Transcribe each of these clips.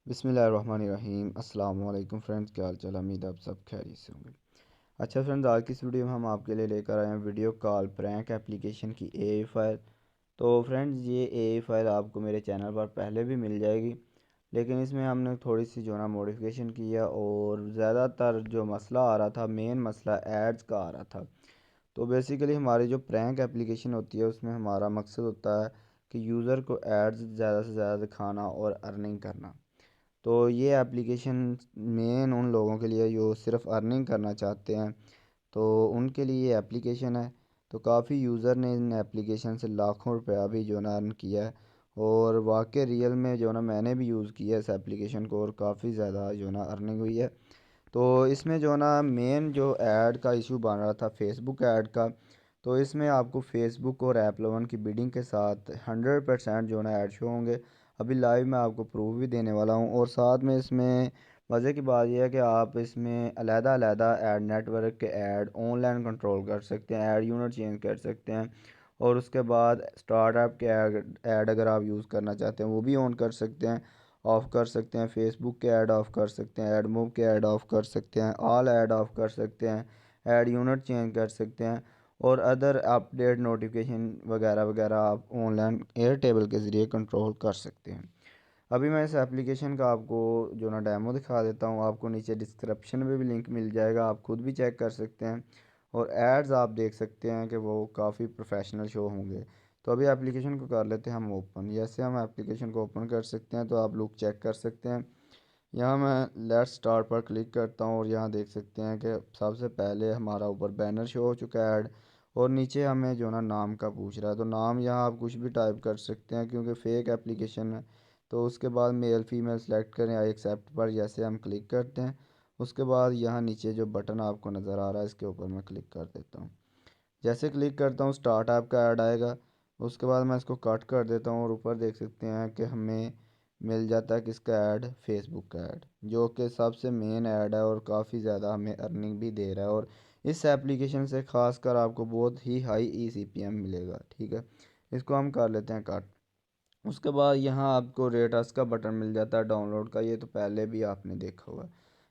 बिस्मिल्लाहिर्रहमानिर्रहीम। अस्सलाम वालेकुम फ्रेंड्स, क्या हाल चाल। उम्मीद आप सब खैरियत से होंगे। अच्छा फ्रेंड्स, आज की इस वीडियो में हम आपके लिए लेकर आए हैं वीडियो कॉल प्रैंक एप्लीकेशन की एआई फ़ाइल। तो फ्रेंड्स, ये एआई फ़ाइल आपको मेरे चैनल पर पहले भी मिल जाएगी, लेकिन इसमें हमने थोड़ी सी जो ना मॉडिफिकेशन किया और ज़्यादातर जो मसला आ रहा था, मेन मसला एड्स का आ रहा था। तो बेसिकली हमारी जो प्रैंक एप्लीकेशन होती है उसमें हमारा मकसद होता है कि यूज़र को एड्स ज़्यादा से ज़्यादा दिखाना और अर्निंग करना। तो ये एप्लीकेशन मेन उन लोगों के लिए जो सिर्फ अर्निंग करना चाहते हैं, तो उनके लिए ये एप्लीकेशन है। तो काफ़ी यूज़र ने इन एप्लीकेशन से लाखों रुपया भी जो ना अर्न किया है। और वाकई रियल में जो ना मैंने भी यूज़ किया है इस एप्लीकेशन को और काफ़ी ज़्यादा जो ना अर्निंग हुई है। तो इसमें जो ना मेन जो ऐड का इशू बन रहा था फेसबुक ऐड का, तो इसमें आपको फेसबुक और एप्लोवन की बिडिंग के साथ 100% जो ना ऐड शो होंगे। अभी लाइव मैं आपको प्रूफ भी देने वाला हूँ। और साथ में इसमें मज़े की बात यह है कि आप इसमें अलग-अलग ऐड नेटवर्क के ऐड ऑनलाइन कंट्रोल कर सकते हैं, ऐड यूनिट चेंज कर सकते हैं। और उसके बाद स्टार्टअप के ऐड अगर आप यूज़ करना चाहते हैं वो भी ऑन कर सकते हैं, ऑफ़ कर सकते हैं। फेसबुक के ऐड ऑफ़ कर सकते हैं, ऐड मूव के ऐड ऑफ़ कर सकते हैं, ऑल ऐड ऑफ़ कर सकते हैं, ऐड यूनिट चेंज कर सकते हैं। और अदर अपडेट नोटिफिकेशन वगैरह वगैरह आप ऑनलाइन एयर टेबल के ज़रिए कंट्रोल कर सकते हैं। अभी मैं इस एप्लीकेशन का आपको जो ना डेमो दिखा देता हूँ। आपको नीचे डिस्क्रिप्शन में भी लिंक मिल जाएगा, आप खुद भी चेक कर सकते हैं। और एड्स आप देख सकते हैं कि वो काफ़ी प्रोफेशनल शो होंगे। तो अभी एप्लीकेशन को कर लेते हैं हम ओपन। जैसे हम एप्लीकेशन को ओपन कर सकते हैं तो आप लोग चेक कर सकते हैं। यहाँ मैं लेट्स स्टार्ट पर क्लिक करता हूँ और यहाँ देख सकते हैं कि सबसे पहले हमारा ऊपर बैनर शो हो चुका है ऐड। और नीचे हमें जो ना नाम का पूछ रहा है, तो नाम यहाँ आप कुछ भी टाइप कर सकते हैं क्योंकि फेक एप्लीकेशन है। तो उसके बाद मेल फीमेल सेलेक्ट करें, आई एक्सेप्ट पर जैसे हम क्लिक करते हैं उसके बाद यहाँ नीचे जो बटन आपको नज़र आ रहा है इसके ऊपर मैं क्लिक कर देता हूँ। जैसे क्लिक करता हूँ स्टार्ट ऐप का ऐड आएगा। उसके बाद मैं इसको कट कर देता हूँ और ऊपर देख सकते हैं कि हमें मिल जाता है किसका ऐड, फेसबुक का ऐड, जो कि सबसे मेन ऐड है और काफ़ी ज़्यादा हमें अर्निंग भी दे रहा है। और इस एप्लीकेशन से खासकर आपको बहुत ही हाई ईसीपीएम मिलेगा। ठीक है, इसको हम कर लेते हैं कट। उसके बाद यहाँ आपको रेटर्स का बटन मिल जाता है डाउनलोड का, ये तो पहले भी आपने देखा हुआ है।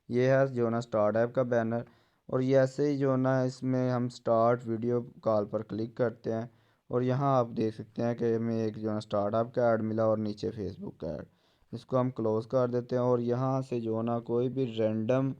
ये है जो ना स्टार्ट ऐप का बैनर। और ये ऐसे ही जो ना इसमें हम स्टार्ट वीडियो कॉल पर क्लिक करते हैं और यहाँ आप देख सकते हैं कि हमें एक जो ना स्टार्ट ऐप का ऐड मिला और नीचे फेसबुक का ऐड। इसको हम क्लोज़ कर देते हैं और यहाँ से जो ना कोई भी रैंडम,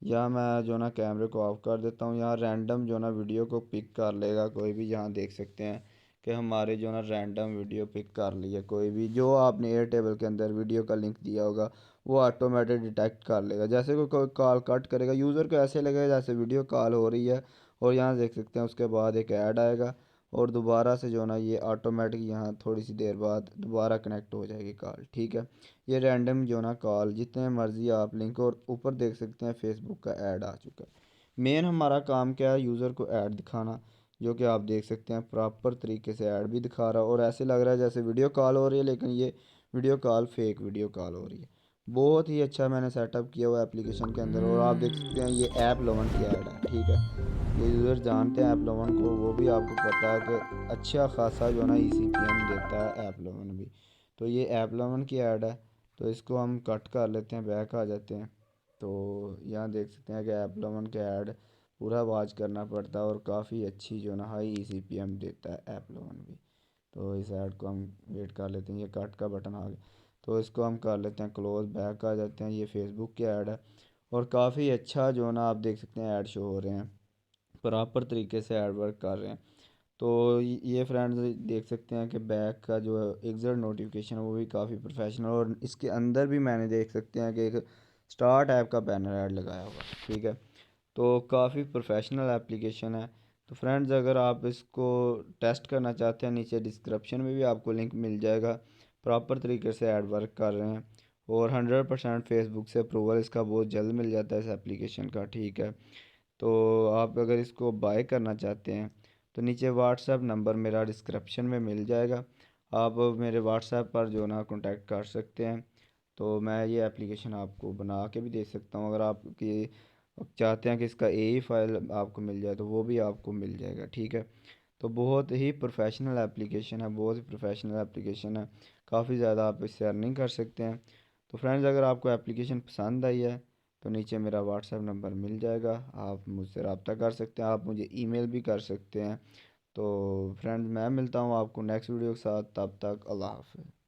या मैं जो ना कैमरे को ऑफ कर देता हूँ, यहाँ रैंडम जो ना वीडियो को पिक कर लेगा कोई भी। यहाँ देख सकते हैं कि हमारे जो ना रैंडम वीडियो पिक कर लिया कोई भी, जो आपने एयर टेबल के अंदर वीडियो का लिंक दिया होगा वो ऑटोमेटिक डिटेक्ट कर लेगा। जैसे कोई कॉल कट करेगा यूज़र को ऐसे लगेगा जैसे वीडियो कॉल हो रही है। और यहाँ देख सकते हैं उसके बाद एक ऐड आएगा और दोबारा से जो ना ये ऑटोमेटिक यहाँ थोड़ी सी देर बाद दोबारा कनेक्ट हो जाएगी कॉल। ठीक है, ये रैंडम जो ना कॉल जितने मर्ज़ी आप लिंक, और ऊपर देख सकते हैं फेसबुक का ऐड आ चुका है। मेन हमारा काम क्या है, यूज़र को ऐड दिखाना, जो कि आप देख सकते हैं प्रॉपर तरीके से ऐड भी दिखा रहा है और ऐसे लग रहा है जैसे वीडियो कॉल हो रही है, लेकिन ये video call fake video call हो रही है। बहुत ही अच्छा मैंने सेटअप किया हुआ एप्लीकेशन के अंदर। और आप देख सकते हैं ये ऐप लोवन की ऐड है। ठीक है, ये यूज़र जानते हैं ऐप लोवन को, वो भी आपको पता है कि अच्छा खासा जो ना ईसीपीएम देता है ऐप लोवन भी। तो ये ऐप लोवन की ऐड है। तो इसको हम कट कर लेते हैं, बैक आ जाते हैं। तो यहाँ देख सकते हैं कि ऐप लोवन के ऐड पूरा वॉच करना पड़ता है और काफ़ी अच्छी जो ना हाई ईसीपीएम देता है ऐप लोवन भी। तो इस ऐड को हम वेट कर लेते हैं, ये कट का बटन आ गया। तो इसको हम कर लेते हैं क्लोज, बैक आ जाते हैं। ये फेसबुक की ऐड है और काफ़ी अच्छा जो ना आप देख सकते हैं ऐड शो हो रहे हैं, प्रॉपर तरीके से ऐड वर्क कर रहे हैं। तो ये फ्रेंड्स देख सकते हैं कि बैक का जो एग्जिट नोटिफिकेशन है वो भी काफ़ी प्रोफेशनल, और इसके अंदर भी मैंने देख सकते हैं कि एक स्टार्ट ऐप का बैनर ऐड लगाया हुआ है। ठीक है, तो काफ़ी प्रोफेशनल एप्लीकेशन है। तो फ्रेंड्स, अगर आप इसको टेस्ट करना चाहते हैं नीचे डिस्क्रिप्शन में भी आपको लिंक मिल जाएगा। प्रॉपर तरीके से ऐड वर्क कर रहे हैं और 100% फेसबुक से अप्रूवल इसका बहुत जल्द मिल जाता है इस एप्लीकेशन का। ठीक है, तो आप अगर इसको बाय करना चाहते हैं तो नीचे व्हाट्सएप नंबर मेरा डिस्क्रिप्शन में मिल जाएगा, आप मेरे व्हाट्सएप पर जो ना कांटेक्ट कर सकते हैं। तो मैं ये एप्लीकेशन आपको बना के भी दे सकता हूँ। अगर आपकी चाहते हैं कि इसका एआई फाइल आपको मिल जाए तो वो भी आपको मिल जाएगा। ठीक है, तो बहुत ही प्रोफेशनल एप्लीकेशन है, बहुत ही प्रोफेशनल एप्लीकेशन है। काफ़ी ज़्यादा आप इससे अर्निंग कर सकते हैं। तो फ्रेंड्स अगर आपको एप्लीकेशन पसंद आई है तो नीचे मेरा व्हाट्सएप नंबर मिल जाएगा, आप मुझसे रब्ता कर सकते हैं, आप मुझे ईमेल भी कर सकते हैं। तो फ्रेंड्स मैं मिलता हूँ आपको नेक्स्ट वीडियो के साथ, तब तक अल्लाह हाफ़िज़।